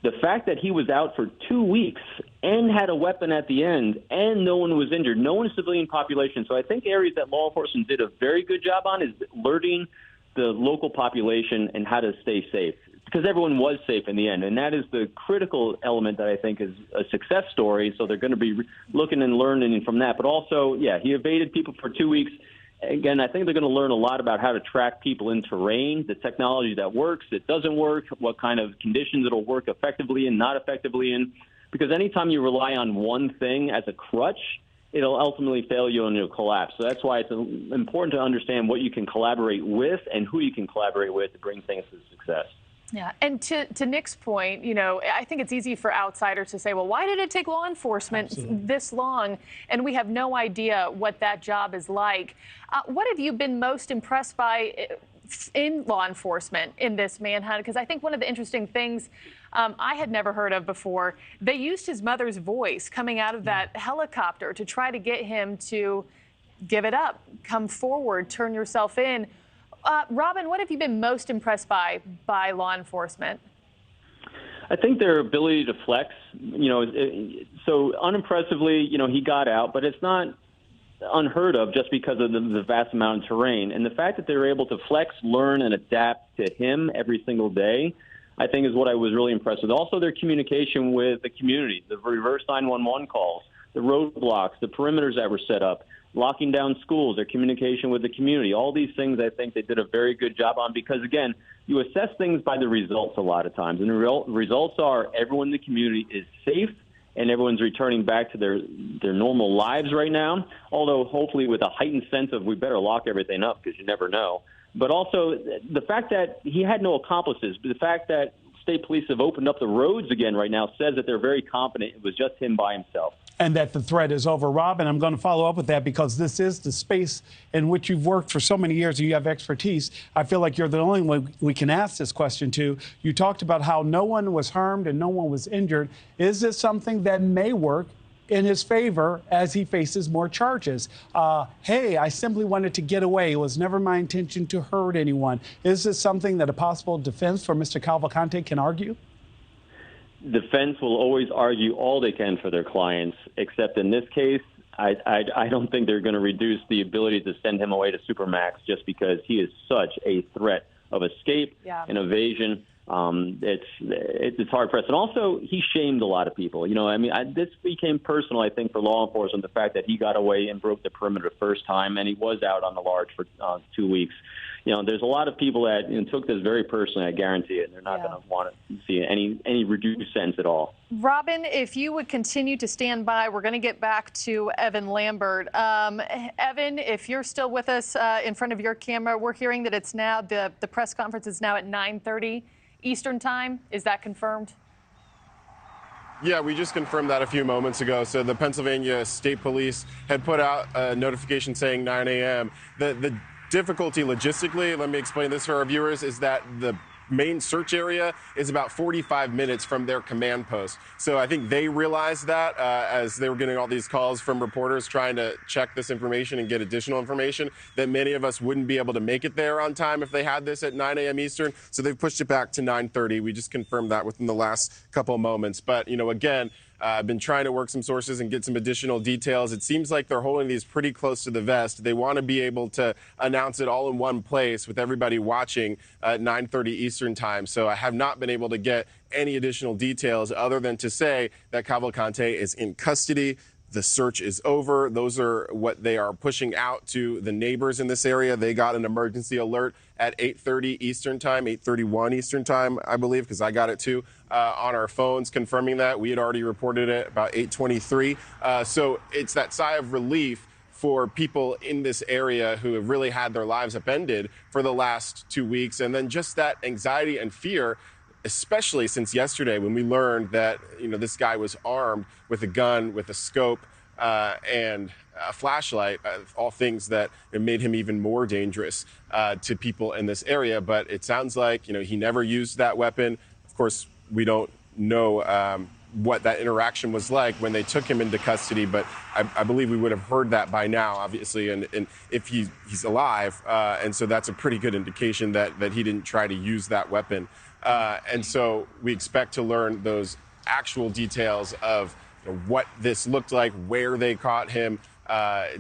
The fact that he was out for 2 weeks and had a weapon at the end and no one was injured, no one in the civilian population. So I think areas that law enforcement did a very good job on is alerting the local population and how to stay safe, because everyone was safe in the end. And that is the critical element that I think is a success story. So they're going to be looking and learning from that. But also, yeah, he evaded people for 2 weeks. Again, I think they're going to learn a lot about how to track people in terrain, the technology that works, it doesn't work, what kind of conditions it'll work effectively and not effectively in. Because anytime you rely on one thing as a crutch, it'll ultimately fail you and you'll collapse. So that's why it's important to understand what you can collaborate with and who you can collaborate with to bring things to success. Yeah, and to Nick's point, you know, I think it's easy for outsiders to say, well, why did it take law enforcement this long? And we have no idea what that job is like. What have you been most impressed by in law enforcement in this manhunt? Because I think one of the interesting things I had never heard of before, they used his mother's voice coming out of that helicopter to try to get him to give it up, come forward, turn yourself in. Robin, what have you been most impressed by law enforcement? I think their ability to flex, you know, so unimpressively, you know, he got out, but it's not unheard of just because of the vast amount of terrain. And the fact that they were able to flex, learn, and adapt to him every single day, I think is what I was really impressed with. Also, their communication with the community, the reverse 911 calls, the roadblocks, the perimeters that were set up, locking down schools, their communication with the community, all these things I think they did a very good job on because, again, you assess things by the results a lot of times. And the results are everyone in the community is safe and everyone's returning back to their normal lives right now, although hopefully with a heightened sense of we better lock everything up because you never know. But also the fact that he had no accomplices, but the fact that state police have opened up the roads again right now says that they're very confident it was just him by himself. And that the threat is over. Robin, I'm going to follow up with that because this is the space in which you've worked for so many years and you have expertise. I feel like you're the only one we can ask this question to. You talked about how no one was harmed and no one was injured. Is this something that may work in his favor as he faces more charges? Hey, I simply wanted to get away. It was never my intention to hurt anyone. Is this something that a possible defense for Mr. Cavalcante can argue? Defense will always argue all they can for their clients, except in this case, I don't think they're going to reduce the ability to send him away to Supermax just because he is such a threat of escape and evasion. It's hard pressed. And also, he shamed a lot of people. You know, I mean, this became personal, I think, for law enforcement, the fact that he got away and broke the perimeter the first time, and he was out on the large for 2 weeks. You know, there's a lot of people that took this very personally, I guarantee it, and they're not going to want to see any reduced sentence at all. Robin, if you would continue to stand by, we're going to get back to Evan Lambert. Evan, if you're still with us in front of your camera, we're hearing that it's now, the press conference is now at 9:30 Eastern time. Is that confirmed? Yeah, we just confirmed that a few moments ago. So the Pennsylvania State Police had put out a notification saying 9 a.m. The difficulty logistically, let me explain this for our viewers, is that the main search area is about 45 minutes from their command post. So I think they realized that as they were getting all these calls from reporters trying to check this information and get additional information, that many of us wouldn't be able to make it there on time if they had this at 9 a.m. Eastern. So they've pushed it back to 9:30. We just confirmed that within the last couple of moments. But, you know, again, I've been trying to work some sources and get some additional details. It seems like they're holding these pretty close to the vest. They want to be able to announce it all in one place with everybody watching at 9:30 Eastern time. So I have not been able to get any additional details other than to say that Cavalcante is in custody. The search is over. Those are what they are pushing out to the neighbors in this area. They got an emergency alert at 8:30 Eastern time, 8:31 Eastern time, I believe, because I got it too on our phones confirming that. We had already reported it about 8:23. So it's that sigh of relief for people in this area who have really had their lives upended for the last 2 weeks. And then just that anxiety and fear, especially since yesterday when we learned that, you know, this guy was armed with a gun, with a scope, and a flashlight, all things that made him even more dangerous to people in this area. But it sounds like, you know, he never used that weapon. Of course, we don't know what that interaction was like when they took him into custody, but I believe we would have heard that by now, obviously, and if he's alive, and so that's a pretty good indication that he didn't try to use that weapon. And so we expect to learn those actual details of, you know, what this looked like, where they caught him.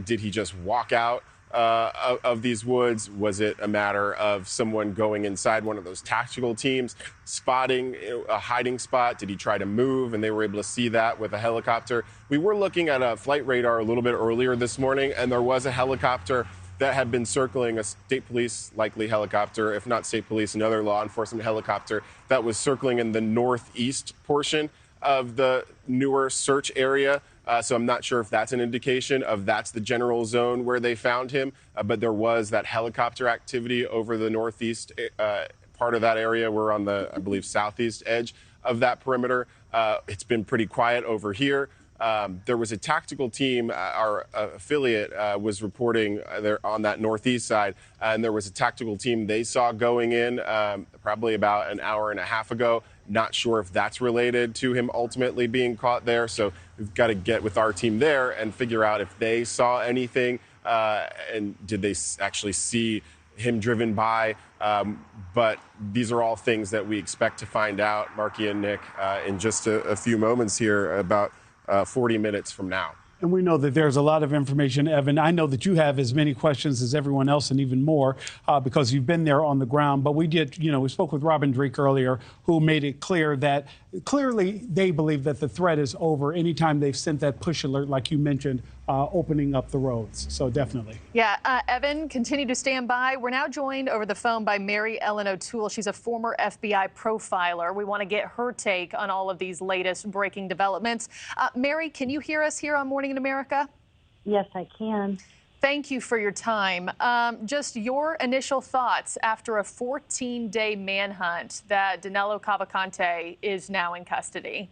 Did he just walk out of these woods? Was it a matter of someone going inside one of those tactical teams, spotting a hiding spot? Did he try to move and they were able to see that with a helicopter? We were looking at a flight radar a little bit earlier this morning, and there was a helicopter that had been circling, a state police likely helicopter, if not state police, another law enforcement helicopter that was circling in the northeast portion of the newer search area. So I'm not sure if that's an indication of that's the general zone where they found him. But there was that helicopter activity over the northeast part of that area. We're on the, I believe, southeast edge of that perimeter. It's been pretty quiet over here. There was a tactical team, our affiliate was reporting there on that northeast side, and there was a tactical team they saw going in probably about an hour and a half ago. Not sure if that's related to him ultimately being caught there. So we've got to get with our team there and figure out if they saw anything and did they actually see him driven by. But these are all things that we expect to find out, Markie and Nick, in just a few moments here, about 40 minutes from now. And we know that there's a lot of information, Evan. I know that you have as many questions as everyone else and even more because you've been there on the ground. But we did, we spoke with Robin Drake earlier, who made it clear that clearly they believe that the threat is over anytime they've sent that push alert, like you mentioned, opening up the roads. So definitely. Yeah, Evan, continue to stand by. We're now joined over the phone by Mary Ellen O'Toole. She's a former FBI profiler. We want to get her take on all of these latest breaking developments. Mary, can you hear us here on Morning in America? Yes, I can. Thank you for your time. Just your initial thoughts after a 14-day manhunt that Danilo Cavalcante is now in custody.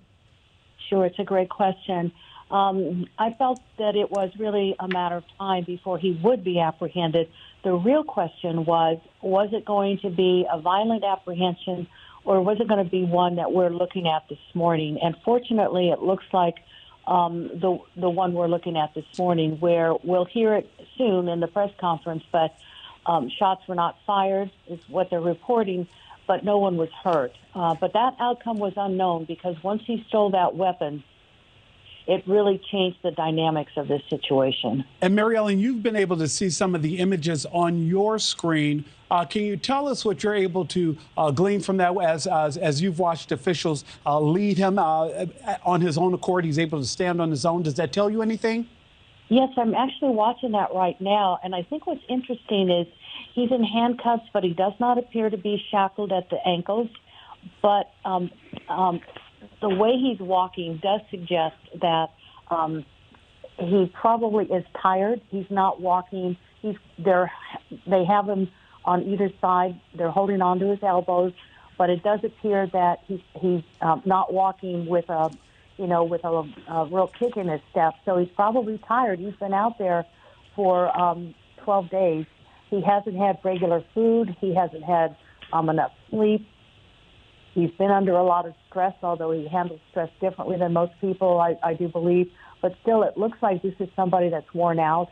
Sure, it's a great question. I felt that it was really a matter of time before he would be apprehended. The real question was it going to be a violent apprehension or was it going to be one that we're looking at this morning? And fortunately, it looks like the one we're looking at this morning, where we'll hear it soon in the press conference, but shots were not fired is what they're reporting, but no one was hurt. But that outcome was unknown because once he stole that weapon, it really changed the dynamics of this situation. And Mary Ellen, you've been able to see some of the images on your screen. Can you tell us what you're able to glean from that as you've watched officials lead him on his own accord? He's able to stand on his own. Does that tell you anything? Yes, I'm actually watching that right now. And I think what's interesting is he's in handcuffs, but he does not appear to be shackled at the ankles. But the way he's walking does suggest that he probably is tired. He's not walking. They have him on either side. They're holding on to his elbows, but it does appear that he's not walking with a real kick in his step. So he's probably tired. He's been out there for 12 days. He hasn't had regular food. He hasn't had enough sleep. He's been under a lot of stress, although he handles stress differently than most people, I do believe. But still, it looks like this is somebody that's worn out.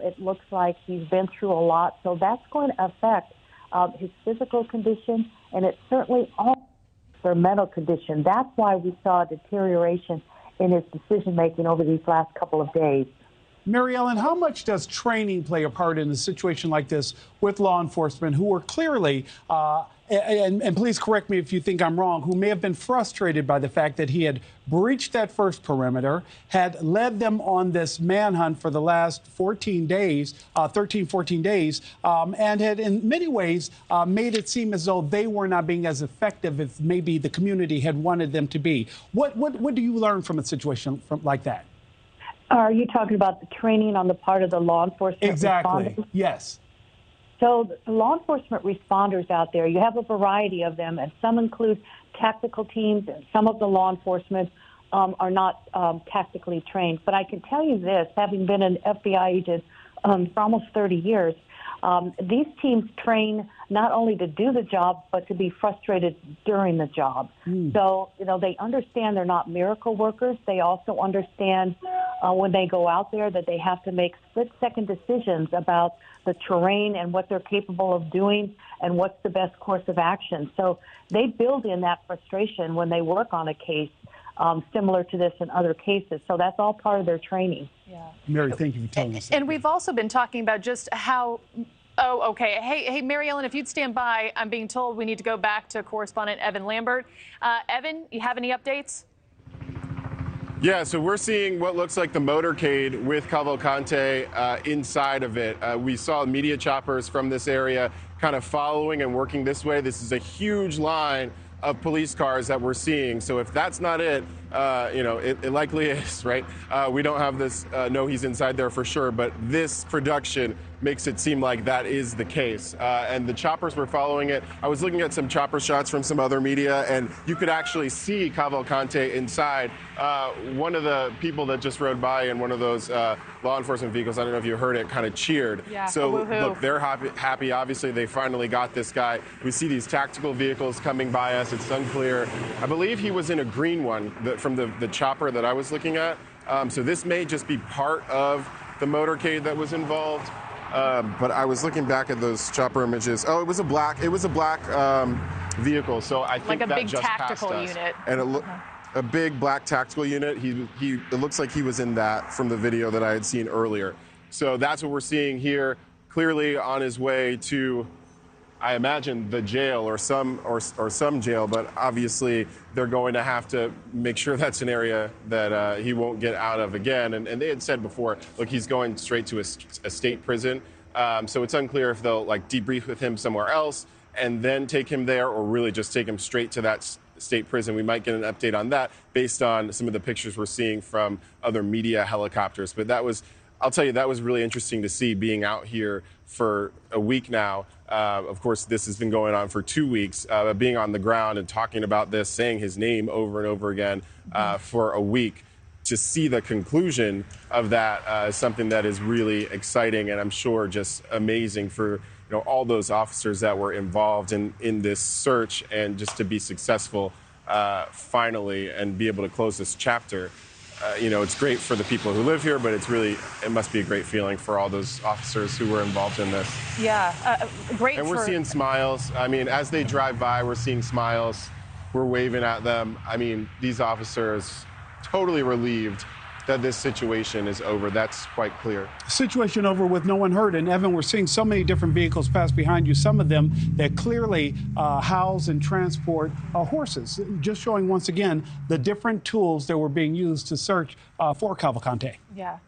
It looks like he's been through a lot. So that's going to affect his physical condition, and it certainly also their mental condition. That's why we saw a deterioration in his decision-making over these last couple of days. Mary Ellen, how much does training play a part in a situation like this with law enforcement who are clearly, and please correct me if you think I'm wrong, who may have been frustrated by the fact that he had breached that first perimeter, had led them on this manhunt for the last 14 days, 13, 14 days, and had in many ways made it seem as though they were not being as effective as maybe the community had wanted them to be. What do you learn from a situation like that? Are you talking about the training on the part of the law enforcement Exactly. responders? Yes. So the law enforcement responders out there, you have a variety of them, and some include tactical teams, and some of the law enforcement are not tactically trained. But I can tell you this, having been an FBI agent for almost 30 years, these teams train not only to do the job, but to be frustrated during the job. So, they understand they're not miracle workers. They also understand when they go out there that they have to make split-second decisions about the terrain and what they're capable of doing and what's the best course of action. So they build in that frustration when they work on a case similar to this in other cases. So that's all part of their training. Yeah. Mary, thank you for telling us that. And we've also been talking about just how. Oh, okay. Hey, Mary Ellen, if you'd stand by, I'm being told we need to go back to correspondent Evan Lambert. Evan, you have any updates? Yeah, so we're seeing what looks like the motorcade with Cavalcante inside of it. We saw media choppers from this area kind of following and working this way. This is a huge line of police cars that we're seeing. So if that's not it, it likely is, right? We don't have this, no, he's inside there for sure, but this production makes it seem like that is the case. And the choppers were following it. I was looking at some chopper shots from some other media, and you could actually see Cavalcante inside. One of the people that just rode by in one of those law enforcement vehicles, I don't know if you heard it, kind of cheered. Yeah, so look, they're happy. Obviously, they finally got this guy. We see these tactical vehicles coming by us. It's unclear. I believe he was in a green one from the chopper that I was looking at. So this may just be part of the motorcade that was involved. But I was looking back at those chopper images. Oh, it was a black vehicle. So I think like a that big just tactical passed us. unit. And a big black tactical unit. It looks like he was in that from the video that I had seen earlier. So that's what we're seeing here. Clearly on his way to, I imagine, the jail or some jail, but obviously they're going to have to make sure that's an area that he won't get out of again. And they had said before, look, he's going straight to a state prison. So it's unclear if they'll debrief with him somewhere else and then take him there, or really just take him straight to that state prison. We might get an update on that based on some of the pictures we're seeing from other media helicopters. But I'll tell you, that was really interesting to see, being out here for a week now. Of course, this has been going on for 2 weeks, being on the ground and talking about this, saying his name over and over again for a week. To see the conclusion of that is something that is really exciting, and I'm sure just amazing for all those officers that were involved in this search, and just to be successful finally and be able to close this chapter. It's great for the people who live here, but it must be a great feeling for all those officers who were involved in this. Yeah, great. And we're seeing smiles. I mean, as they drive by, we're seeing smiles. We're waving at them. I mean, these officers totally relieved that this situation is over. That's quite clear. Situation over with no one hurt. And Evan, we're seeing so many different vehicles pass behind you, some of them that clearly house and transport horses, just showing once again the different tools that were being used to search for Cavalcante. Yeah.